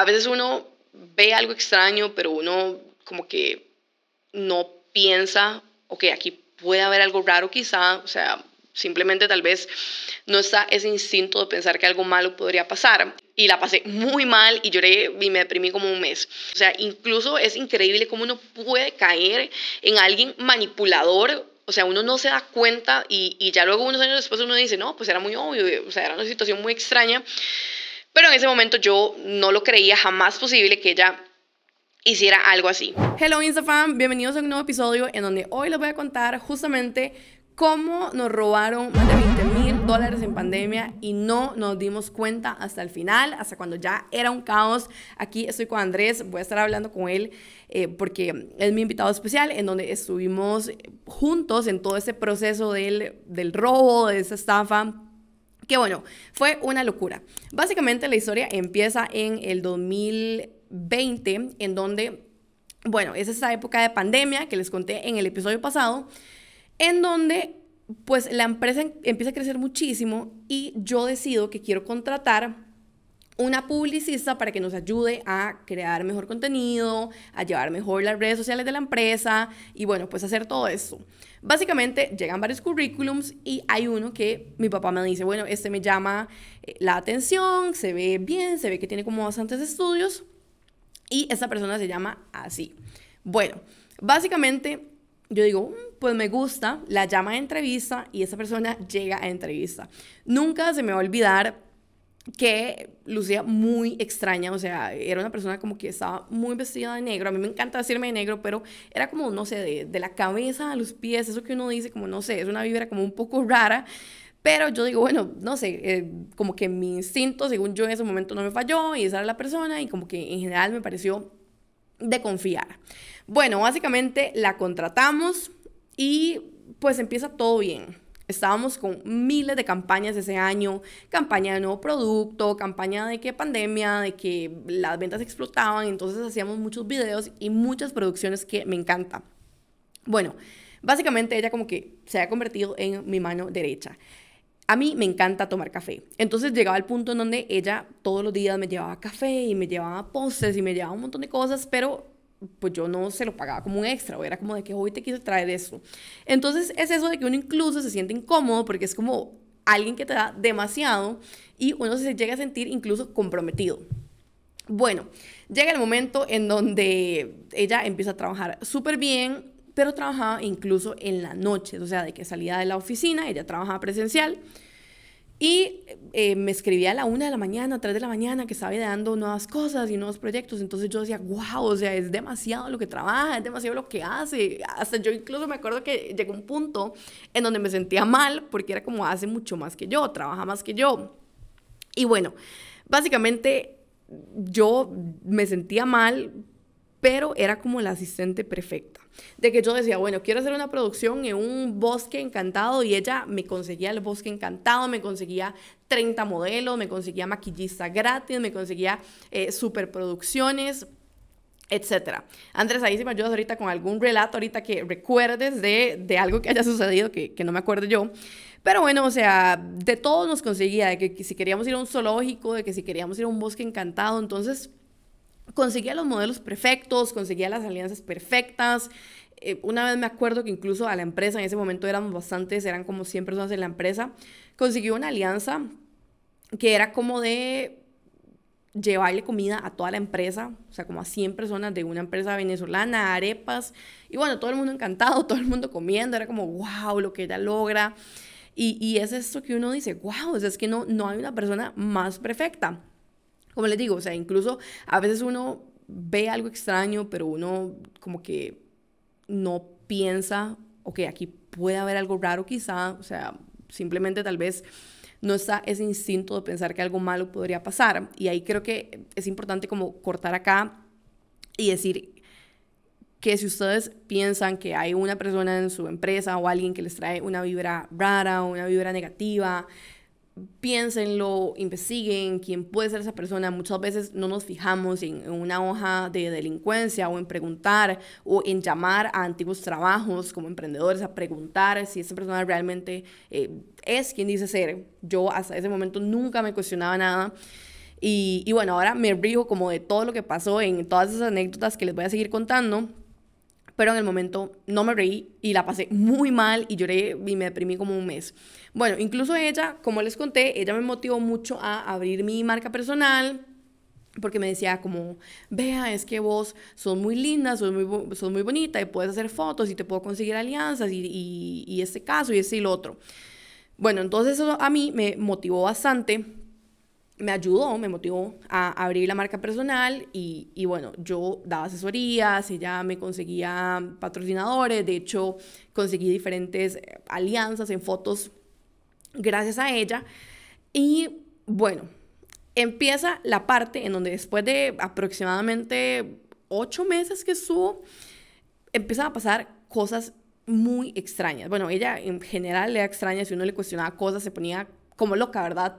a veces uno ve algo extraño, pero uno como que no piensa, ok, aquí puede haber algo raro quizá, o sea, simplemente tal vez no está ese instinto de pensar que algo malo podría pasar. Y la pasé muy mal y lloré y me deprimí como un mes. O sea, incluso es increíble cómo uno puede caer en alguien manipulador. O sea, uno no se da cuenta y ya luego unos años después uno dice, no, pues era muy obvio, o sea, era una situación muy extraña. Pero en ese momento yo no lo creía jamás posible que ella hiciera algo así. Hello Instafam, bienvenidos a un nuevo episodio en donde hoy les voy a contar justamente cómo nos robaron más de $20,000 en pandemia y no nos dimos cuenta hasta el final, hasta cuando ya era un caos. Aquí estoy con Andrés, voy a estar hablando con él porque es mi invitado especial, en donde estuvimos juntos en todo ese proceso del robo, de esa estafa. Que bueno, fue una locura. Básicamente la historia empieza en el 2020, en donde, bueno, es esa época de pandemia que les conté en el episodio pasado, en donde pues la empresa empieza a crecer muchísimo y yo decido que quiero contratar una publicista para que nos ayude a crear mejor contenido, a llevar mejor las redes sociales de la empresa y bueno, pues hacer todo esto. Básicamente llegan varios currículums y hay uno que mi papá me dice, bueno, este me llama la atención, se ve bien, se ve que tiene como bastantes estudios y esta persona se llama así. Bueno, básicamente yo digo, pues me gusta, la llama a entrevista y esa persona llega a entrevista. Nunca se me va a olvidar que lucía muy extraña, o sea, era una persona como que estaba muy vestida de negro. A mí me encanta decirme de negro, pero era como, no sé, de la cabeza a los pies, eso que uno dice, como, no sé, es una vibra como un poco rara. Pero yo digo, bueno, no sé, como que mi instinto, según yo en ese momento no me falló y esa era la persona y como que en general me pareció de confiar. Bueno, básicamente la contratamos y pues empieza todo bien. Estábamos con miles de campañas ese año, campaña de nuevo producto, campaña de que pandemia, de que las ventas explotaban, entonces hacíamos muchos videos y muchas producciones que me encanta. Bueno, básicamente ella como que se ha convertido en mi mano derecha. A mí me encanta tomar café. Entonces llegaba el punto en donde ella todos los días me llevaba café y me llevaba postres y me llevaba un montón de cosas, pero pues yo no se lo pagaba como un extra, o era como de que hoy te quise traer esto. Entonces es eso de que uno incluso se siente incómodo porque es como alguien que te da demasiado y uno se llega a sentir incluso comprometido. Bueno, llega el momento en donde ella empieza a trabajar súper bien, pero trabajaba incluso en la noche, o sea, de que salía de la oficina, ella trabajaba presencial y me escribía a la 1 de la mañana, 3 de la mañana, que estaba ideando nuevas cosas y nuevos proyectos. Entonces yo decía, wow, o sea, es demasiado lo que trabaja, es demasiado lo que hace. Hasta yo incluso me acuerdo que llegó un punto en donde me sentía mal porque era como hace mucho más que yo, trabaja más que yo. Y bueno, básicamente yo me sentía mal, pero era como la asistente perfecta. De que yo decía, bueno, quiero hacer una producción en un bosque encantado y ella me conseguía el bosque encantado, me conseguía 30 modelos, me conseguía maquillista gratis, me conseguía superproducciones, etcétera. Andrés, ahí si me ayudas ahorita con algún relato ahorita que recuerdes de algo que haya sucedido, que no me acuerdo yo. Pero bueno, o sea, de todo nos conseguía, de que si queríamos ir a un zoológico, de que si queríamos ir a un bosque encantado, entonces conseguía los modelos perfectos, conseguía las alianzas perfectas. Una vez me acuerdo que incluso a la empresa, en ese momento éramos bastantes, eran como 100 personas en la empresa, consiguió una alianza que era como de llevarle comida a toda la empresa, o sea, como a 100 personas de una empresa venezolana, arepas, y bueno, todo el mundo encantado, todo el mundo comiendo, era como, wow, lo que ella logra. Y es esto que uno dice, wow, o sea, es que no hay una persona más perfecta. Como les digo, o sea, incluso a veces uno ve algo extraño, pero uno como que no piensa, ok, aquí puede haber algo raro quizá, o sea, simplemente tal vez no está ese instinto de pensar que algo malo podría pasar. Y ahí creo que es importante como cortar acá y decir que si ustedes piensan que hay una persona en su empresa o alguien que les trae una vibra rara o una vibra negativa, piénsenlo, investiguen quién puede ser esa persona. Muchas veces no nos fijamos en una hoja de delincuencia o en preguntar o en llamar a antiguos trabajos como emprendedores a preguntar si esa persona realmente es quien dice ser. Yo hasta ese momento nunca me cuestionaba nada Y bueno, ahora me río como de todo lo que pasó en todas esas anécdotas que les voy a seguir contando, pero en el momento no me reí y la pasé muy mal y lloré y me deprimí como un mes. Bueno, incluso ella, como les conté, ella me motivó mucho a abrir mi marca personal, porque me decía como, vea, es que vos sos muy linda, sos muy bonita y puedes hacer fotos y te puedo conseguir alianzas y este caso y este y lo otro. Bueno, entonces eso a mí me motivó bastante, me ayudó, me motivó a abrir la marca personal y bueno, yo daba asesorías, ella me conseguía patrocinadores, de hecho conseguí diferentes alianzas en fotos gracias a ella. Y bueno, empieza la parte en donde después de aproximadamente 8 meses que estuvo, empiezan a pasar cosas muy extrañas. Bueno, ella en general era extraña, si uno le cuestionaba cosas se ponía como loca, ¿verdad?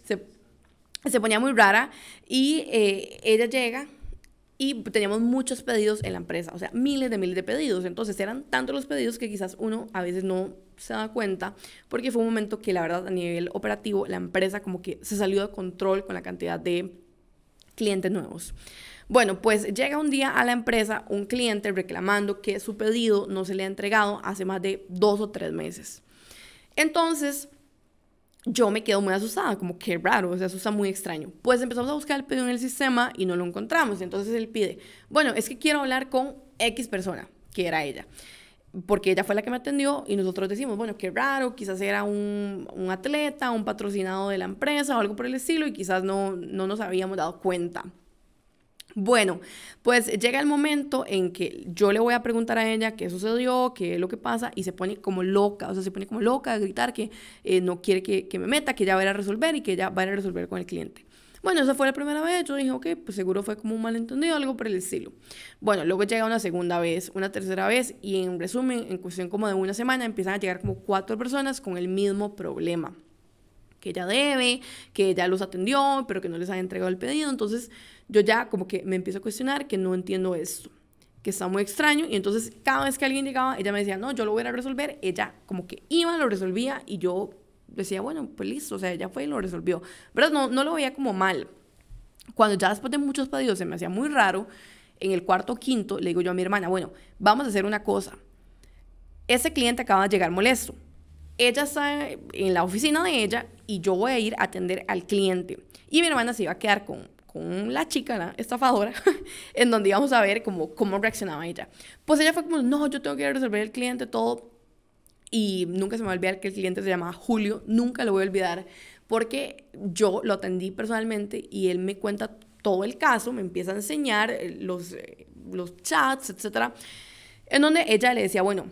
se, se ponía muy rara y ella llega y teníamos muchos pedidos en la empresa, o sea, miles de pedidos. Entonces eran tantos los pedidos que quizás uno a veces no se da cuenta, porque fue un momento que la verdad a nivel operativo la empresa como que se salió de control con la cantidad de clientes nuevos. Bueno, pues llega un día a la empresa un cliente reclamando que su pedido no se le ha entregado hace más de 2 o 3 meses. Entonces yo me quedo muy asustada, como que raro, o sea, eso está muy extraño. Pues empezamos a buscar el pedido en el sistema y no lo encontramos. Entonces él pide, bueno, es que quiero hablar con X persona, que era ella, porque ella fue la que me atendió y nosotros decimos, bueno, qué raro, quizás era un atleta, un patrocinado de la empresa o algo por el estilo y quizás no nos habíamos dado cuenta. Bueno, pues llega el momento en que yo le voy a preguntar a ella qué sucedió, qué es lo que pasa, y se pone como loca, o sea, se pone como loca a gritar que no quiere que me meta, que ella va a ir a resolver y que ella va a ir a resolver con el cliente. Bueno, esa fue la primera vez, yo dije, ok, pues seguro fue como un malentendido, algo por el estilo. Bueno, luego llega una segunda vez, una tercera vez, y en resumen, en cuestión como de una semana, empiezan a llegar como 4 personas con el mismo problema. Que ella debe, que ella los atendió, pero que no les ha entregado el pedido. Entonces yo ya como que me empiezo a cuestionar que no entiendo esto, que está muy extraño. Y entonces cada vez que alguien llegaba, ella me decía, no, yo lo voy a resolver. Ella como que iba, lo resolvía y yo decía, bueno, pues listo, o sea, ella fue y lo resolvió. Pero no lo veía como mal. Cuando ya después de muchos pedidos se me hacía muy raro, en el cuarto o quinto le digo yo a mi hermana, bueno, vamos a hacer una cosa. Ese cliente acaba de llegar molesto. Ella está en la oficina de ella y yo voy a ir a atender al cliente. Y mi hermana se iba a quedar con la chica, la estafadora, en donde íbamos a ver cómo reaccionaba ella. Pues ella fue como, no, yo tengo que ir a resolver el cliente, todo. Y nunca se me va a olvidar que el cliente se llamaba Julio, nunca lo voy a olvidar, porque yo lo atendí personalmente y él me cuenta todo el caso, me empieza a enseñar los chats, etcétera, en donde ella le decía, bueno,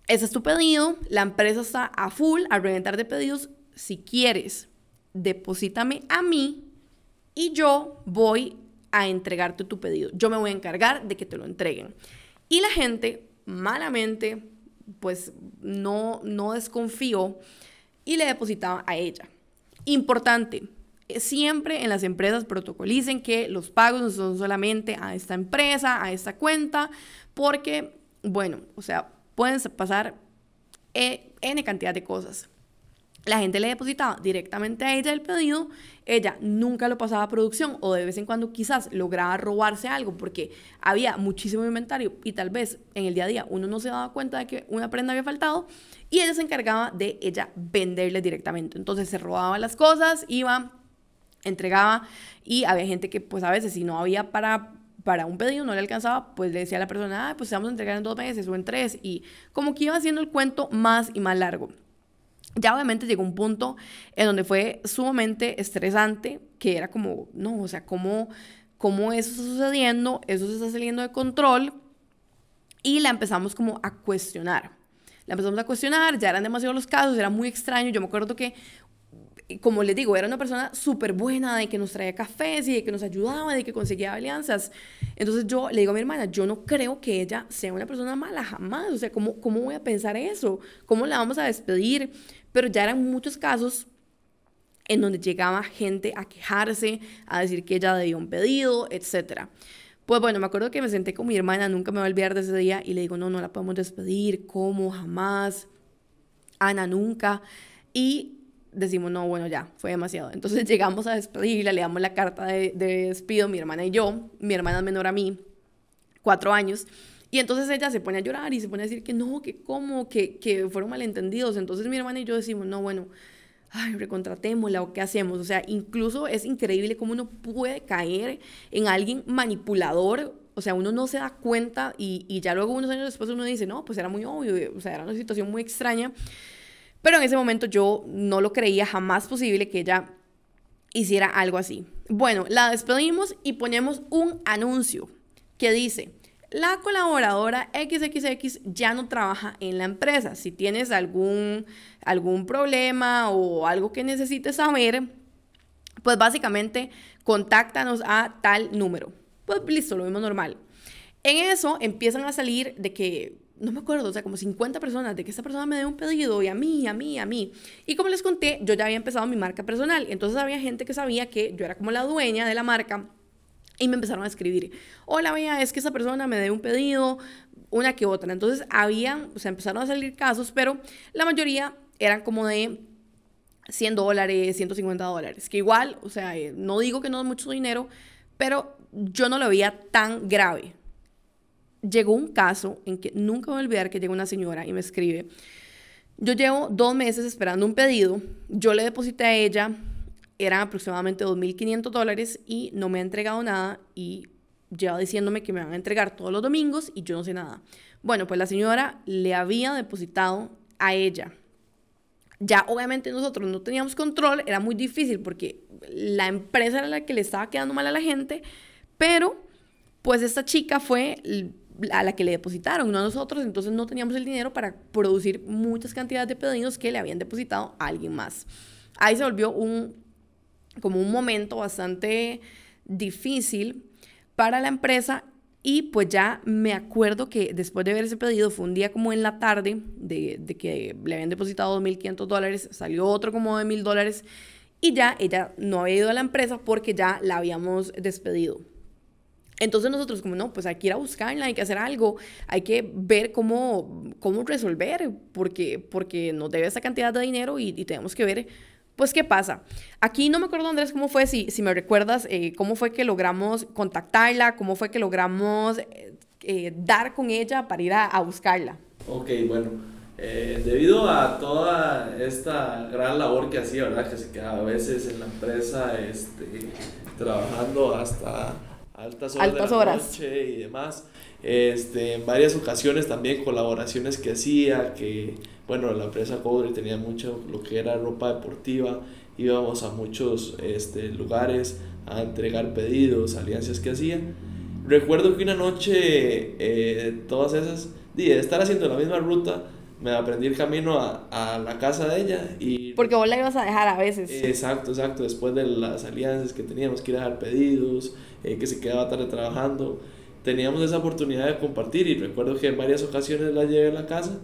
ese es tu pedido, la empresa está a full, a reventar de pedidos. Si quieres, deposítame a mí y yo voy a entregarte tu pedido. Yo me voy a encargar de que te lo entreguen. Y la gente, malamente, pues no desconfió y le depositaba a ella. Importante, siempre en las empresas protocolicen que los pagos no son solamente a esta empresa, a esta cuenta, porque, bueno, o sea, pueden pasar N cantidad de cosas. La gente le depositaba directamente a ella el pedido, ella nunca lo pasaba a producción o de vez en cuando quizás lograba robarse algo porque había muchísimo inventario y tal vez en el día a día uno no se daba cuenta de que una prenda había faltado y ella se encargaba de ella venderle directamente. Entonces se robaba las cosas, iba, entregaba y había gente que pues a veces si no había para un pedido, no le alcanzaba, pues le decía a la persona, pues te vamos a entregar en 2 meses o en 3, y como que iba haciendo el cuento más y más largo. Ya obviamente llegó un punto en donde fue sumamente estresante, que era como, no, o sea, ¿cómo eso está sucediendo? Eso se está saliendo de control, y la empezamos como a cuestionar. La empezamos a cuestionar, ya eran demasiados los casos, era muy extraño. Yo me acuerdo que, como les digo, era una persona súper buena, de que nos traía cafés y de que nos ayudaba, de que conseguía alianzas. Entonces yo le digo a mi hermana, yo no creo que ella sea una persona mala, jamás. O sea, ¿cómo voy a pensar eso? ¿Cómo la vamos a despedir? Pero ya eran muchos casos en donde llegaba gente a quejarse, a decir que ella debía un pedido, etc. Pues bueno, me acuerdo que me senté con mi hermana, nunca me voy a olvidar de ese día, y le digo, no la podemos despedir, ¿cómo? Jamás. Ana, nunca. Y decimos, no, bueno, ya, fue demasiado. Entonces llegamos a despedirla, le damos la carta de despido, mi hermana y yo. Mi hermana es menor a mí, 4 años. Y entonces ella se pone a llorar y se pone a decir que no, que cómo, que fueron malentendidos. Entonces mi hermana y yo decimos, no, bueno, ay, recontratémosla o qué hacemos. O sea, incluso es increíble cómo uno puede caer en alguien manipulador. O sea, uno no se da cuenta y ya luego unos años después uno dice, no, pues era muy obvio, o sea, era una situación muy extraña. Pero en ese momento yo no lo creía jamás posible que ella hiciera algo así. Bueno, la despedimos y ponemos un anuncio que dice: la colaboradora XXX ya no trabaja en la empresa. Si tienes algún problema o algo que necesites saber, pues básicamente contáctanos a tal número. Pues listo, lo mismo normal. En eso empiezan a salir de que, no me acuerdo, o sea, como 50 personas, de que esta persona me dé un pedido y a mí. Y como les conté, yo ya había empezado mi marca personal. Entonces había gente que sabía que yo era como la dueña de la marca. Y me empezaron a escribir, hola, vea, es que esa persona me dé un pedido, una que otra. Entonces empezaron a salir casos, pero la mayoría eran como de $100, $150, que igual, o sea, no digo que no es mucho dinero, pero yo no lo veía tan grave. Llegó un caso en que nunca voy a olvidar que llegó una señora y me escribe, yo llevo 2 meses esperando un pedido, yo le deposité a ella, eran aproximadamente $2,500 y no me ha entregado nada y lleva diciéndome que me van a entregar todos los domingos y yo no sé nada. Bueno, pues la señora le había depositado a ella. Ya obviamente nosotros no teníamos control, era muy difícil porque la empresa era la que le estaba quedando mal a la gente, pero pues esta chica fue a la que le depositaron, no a nosotros, entonces no teníamos el dinero para producir muchas cantidades de pedidos que le habían depositado a alguien más. Ahí se volvió como un momento bastante difícil para la empresa y pues ya me acuerdo que después de ver ese pedido fue un día como en la tarde de que le habían depositado $2,500, salió otro como de $1,000 y ya ella no había ido a la empresa porque ya la habíamos despedido. Entonces nosotros como, no, pues hay que ir a buscarla, hay que hacer algo, hay que ver cómo resolver porque nos debe esa cantidad de dinero y tenemos que ver pues, ¿qué pasa? Aquí no me acuerdo, Andrés, cómo fue, si me recuerdas, cómo fue que logramos contactarla, cómo fue que logramos dar con ella para ir a buscarla. Ok, bueno, debido a toda esta gran labor que hacía, ¿verdad? Que se quedaba a veces en la empresa trabajando hasta altas horas de la noche y demás. En varias ocasiones también colaboraciones que hacía, que bueno, la empresa Coudre tenía mucho lo que era ropa deportiva, íbamos a muchos lugares a entregar pedidos, alianzas que hacía. Recuerdo que una noche, todas esas, de estar haciendo la misma ruta, me aprendí el camino a la casa de ella y... Porque vos la ibas a dejar a veces. Exacto, después de las alianzas que teníamos que ir a dejar pedidos, que se quedaba tarde trabajando, teníamos esa oportunidad de compartir y recuerdo que en varias ocasiones la llevé a la casa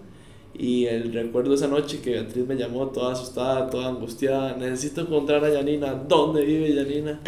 y recuerdo esa noche que Beatriz me llamó toda asustada, toda angustiada, necesito encontrar a Yanina, ¿dónde vive Yanina?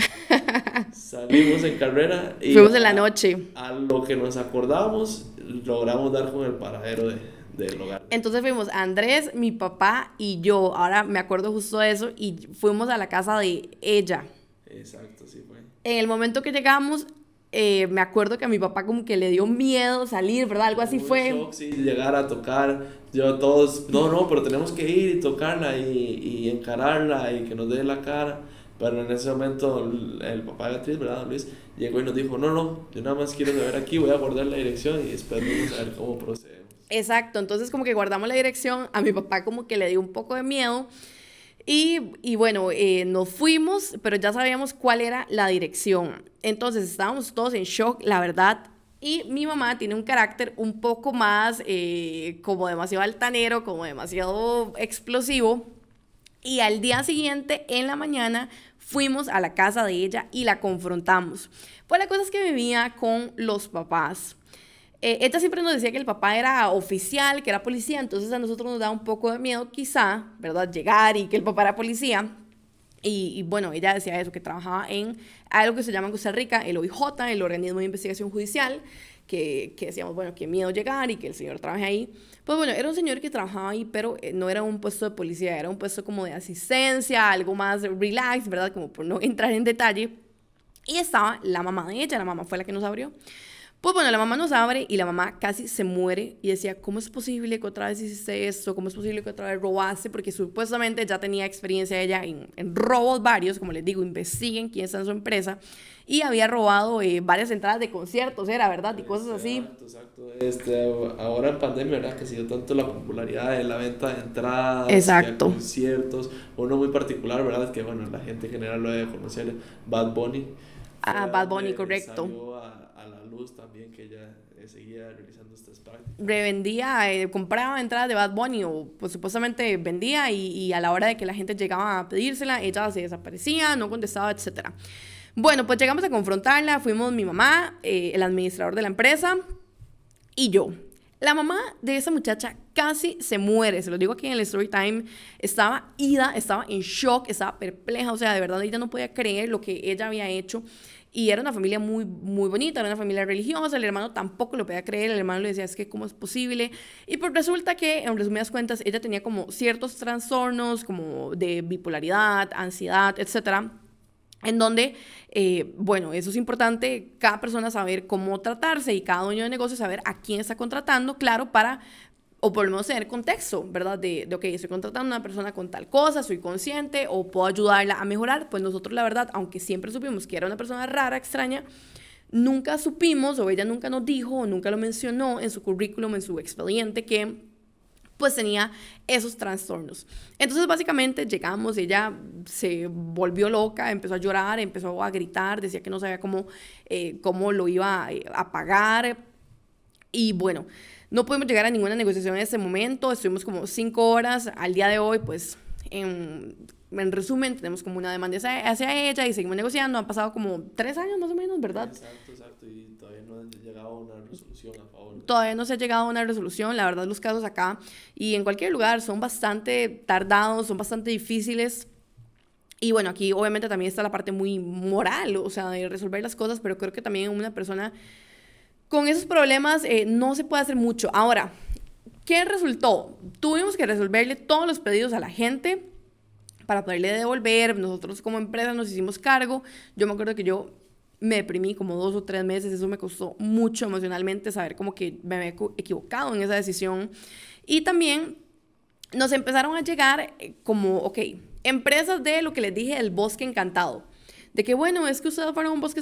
Salimos en carrera y fuimos en la noche. A lo que nos acordamos, logramos dar con el paradero del hogar. Entonces fuimos Andrés, mi papá y yo, ahora me acuerdo justo de eso, y fuimos a la casa de ella. Exacto, sí fue. En el momento que llegamos, me acuerdo que a mi papá como que le dio miedo salir, ¿verdad? Algo así fue. Shock, sí, llegar a tocar, yo todos, no, pero tenemos que ir y tocarla y encararla y que nos dé la cara. Pero en ese momento el papá de Beatriz, ¿verdad, Luis? Llegó y nos dijo, no, yo nada más quiero saber aquí, voy a guardar la dirección y después vamos a ver cómo procedemos. Exacto, entonces como que guardamos la dirección, a mi papá como que le dio un poco de miedo y bueno, nos fuimos, pero ya sabíamos cuál era la dirección. Entonces estábamos todos en shock, la verdad. Y mi mamá tiene un carácter un poco más como demasiado altanero, como demasiado explosivo. Y al día siguiente, en la mañana, fuimos a la casa de ella y la confrontamos. Pues la cosa es que vivía con los papás. Ella siempre nos decía que el papá era oficial, que era policía, entonces a nosotros nos daba un poco de miedo quizá, ¿verdad? Llegar y que el papá era policía. Y bueno, ella decía eso, que trabajaba en algo que se llama en Costa Rica el OIJ, el Organismo de Investigación Judicial, que decíamos, bueno, qué miedo llegar y que el señor trabaje ahí. Pues bueno, era un señor que trabajaba ahí, pero no era un puesto de policía, era un puesto como de asistencia, algo más relax, ¿verdad? Como por no entrar en detalle. Y estaba la mamá de ella, la mamá fue la que nos abrió. Pues bueno, la mamá nos abre y la mamá casi se muere y decía, ¿cómo es posible que otra vez hiciste esto? ¿Cómo es posible que otra vez robaste? Porque supuestamente ya tenía experiencia ella en robos varios, como les digo, investiguen quién está en su empresa, y había robado varias entradas de conciertos, era verdad, y cosas así. Exacto. Ahora en pandemia, ¿verdad? Que ha sido tanto la popularidad de la venta de entradas, exacto, de conciertos, uno muy particular, ¿verdad? Que bueno, la gente en general lo debe conocer, Bad Bunny. Bad Bunny, correcto. Salió a la luz también que ella seguía realizando estas prácticas. Revendía, compraba entradas de Bad Bunny o pues supuestamente vendía y a la hora de que la gente llegaba a pedírsela, ella se desaparecía, no contestaba, etcétera. Bueno, pues llegamos a confrontarla, fuimos mi mamá, el administrador de la empresa y yo. La mamá de esa muchacha casi se muere, se lo digo aquí en el story time, estaba ida, estaba en shock, estaba perpleja, o sea, de verdad ella no podía creer lo que ella había hecho. Y era una familia muy, muy bonita, era una familia religiosa, el hermano tampoco lo podía creer, el hermano le decía, es que ¿cómo es posible? Y pues resulta que, en resumidas cuentas, ella tenía como ciertos trastornos, como de bipolaridad, ansiedad, etcétera, en donde, bueno, eso es importante, cada persona saber cómo tratarse y cada dueño de negocio saber a quién está contratando, claro, para, o por lo menos tener contexto, ¿verdad? De ok, estoy contratando a una persona con tal cosa, soy consciente o puedo ayudarla a mejorar. Pues nosotros, la verdad, aunque siempre supimos que era una persona rara, extraña, nunca supimos o ella nunca nos dijo o nunca lo mencionó en su currículum, en su expediente que pues tenía esos trastornos. Entonces básicamente llegamos, ella se volvió loca, empezó a llorar, empezó a gritar, decía que no sabía cómo lo iba a pagar y bueno, no pudimos llegar a ninguna negociación en ese momento, estuvimos como 5 horas, al día de hoy pues en resumen tenemos como una demanda hacia ella y seguimos negociando, han pasado como 3 años más o menos, ¿verdad? Exacto, y todavía no ha llegado a una resolución a favor. Todavía no se ha llegado a una resolución, la verdad los casos acá y en cualquier lugar son bastante tardados, son bastante difíciles. Y bueno, aquí obviamente también está la parte muy moral, o sea, de resolver las cosas, pero creo que también una persona con esos problemas no se puede hacer mucho. Ahora, ¿qué resultó? Tuvimos que resolverle todos los pedidos a la gente para poderle devolver. Nosotros como empresa nos hicimos cargo. Yo me acuerdo que yo me deprimí como 2 o 3 meses. Eso me costó mucho emocionalmente saber como que me había equivocado en esa decisión. Y también nos empezaron a llegar como, ok, empresas de lo que les dije, del bosque encantado. De que, bueno, es que ustedes fueron a un bosque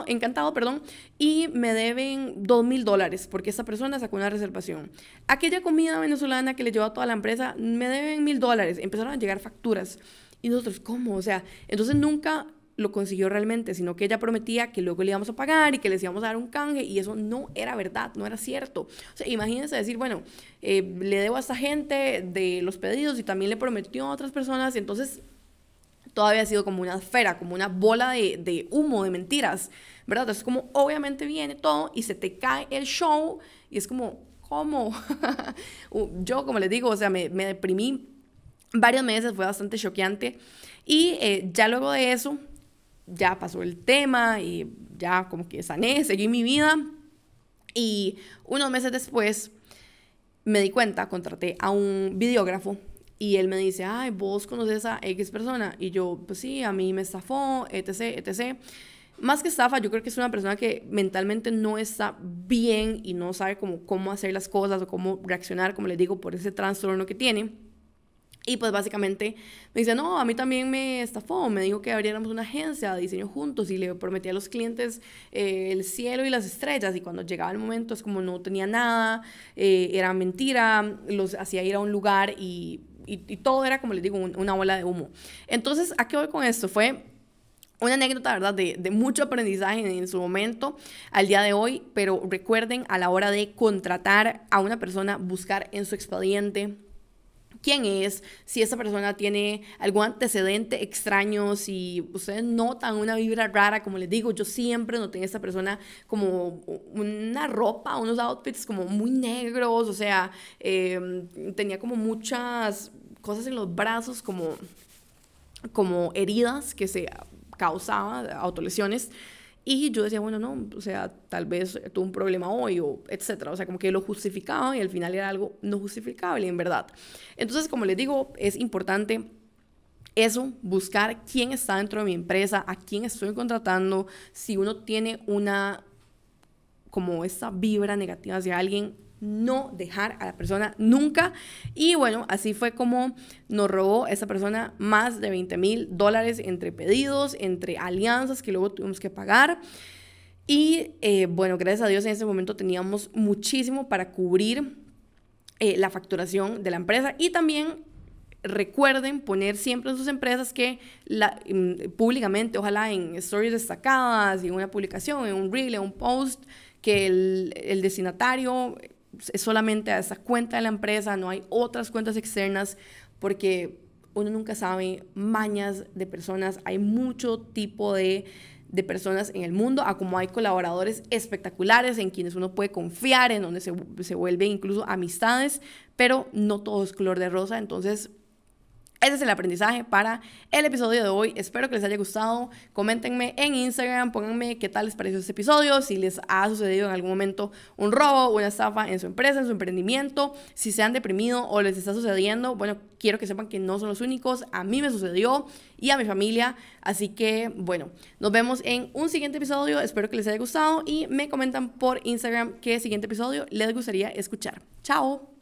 encantado, perdón, y me deben $2,000 porque esta persona sacó una reservación. Aquella comida venezolana que le llevó a toda la empresa, me deben $1,000. Empezaron a llegar facturas. Y nosotros, ¿cómo? O sea, entonces nunca lo consiguió realmente, sino que ella prometía que luego le íbamos a pagar y que les íbamos a dar un canje, y eso no era verdad, no era cierto. O sea, imagínense decir, bueno, le debo a esta gente de los pedidos y también le prometió a otras personas, y entonces todavía ha sido como una esfera, como una bola de humo, de mentiras, ¿verdad? Entonces como obviamente viene todo y se te cae el show y es como, ¿cómo? Yo, como les digo, o sea, me deprimí varios meses, fue bastante choqueante y ya luego de eso ya pasó el tema y ya como que sané, seguí mi vida y unos meses después me di cuenta, contraté a un videógrafo. Y él me dice, ay, ¿vos conoces a X persona? Y yo, pues sí, a mí me estafó, etc., etc. Más que estafa, yo creo que es una persona que mentalmente no está bien y no sabe cómo hacer las cosas o cómo reaccionar, como les digo, por ese trastorno que tiene. Y pues básicamente me dice, no, a mí también me estafó, me dijo que abriéramos una agencia de diseño juntos y le prometí a los clientes el cielo y las estrellas, y cuando llegaba el momento es como no tenía nada, era mentira, los hacía ir a un lugar y todo era, como les digo, una bola de humo. Entonces, ¿a qué voy con esto? Fue una anécdota, ¿verdad?, de mucho aprendizaje en su momento, al día de hoy, pero recuerden a la hora de contratar a una persona, buscar en su expediente quién es, si esa persona tiene algún antecedente extraño, si ustedes notan una vibra rara, como les digo, yo siempre noté en esta persona como una ropa, unos outfits como muy negros, o sea, tenía como muchas cosas en los brazos, como heridas que se causaban, autolesiones. Y yo decía, bueno, no, o sea, tal vez tuve un problema hoy, o etcétera. O sea, como que lo justificaba y al final era algo no justificable, en verdad. Entonces, como les digo, es importante eso, buscar quién está dentro de mi empresa, a quién estoy contratando. Si uno tiene como esta vibra negativa hacia alguien, no dejar a la persona nunca. Y bueno, así fue como nos robó esa persona más de $20,000 entre pedidos, entre alianzas que luego tuvimos que pagar. Y bueno, gracias a Dios en ese momento teníamos muchísimo para cubrir la facturación de la empresa. Y también recuerden poner siempre en sus empresas que públicamente, ojalá en stories destacadas, en una publicación, en un reel, en un post, que el destinatario es solamente a esa cuenta de la empresa, no hay otras cuentas externas, porque uno nunca sabe mañas de personas. Hay mucho tipo de personas en el mundo, a como hay colaboradores espectaculares en quienes uno puede confiar, en donde se vuelven incluso amistades, pero no todo es color de rosa. Entonces, ese es el aprendizaje para el episodio de hoy. Espero que les haya gustado. Coméntenme en Instagram, pónganme qué tal les pareció este episodio, si les ha sucedido en algún momento un robo, una estafa en su empresa, en su emprendimiento, si se han deprimido o les está sucediendo. Bueno, quiero que sepan que no son los únicos. A mí me sucedió y a mi familia. Así que, bueno, nos vemos en un siguiente episodio. Espero que les haya gustado y me comentan por Instagram qué siguiente episodio les gustaría escuchar. ¡Chao!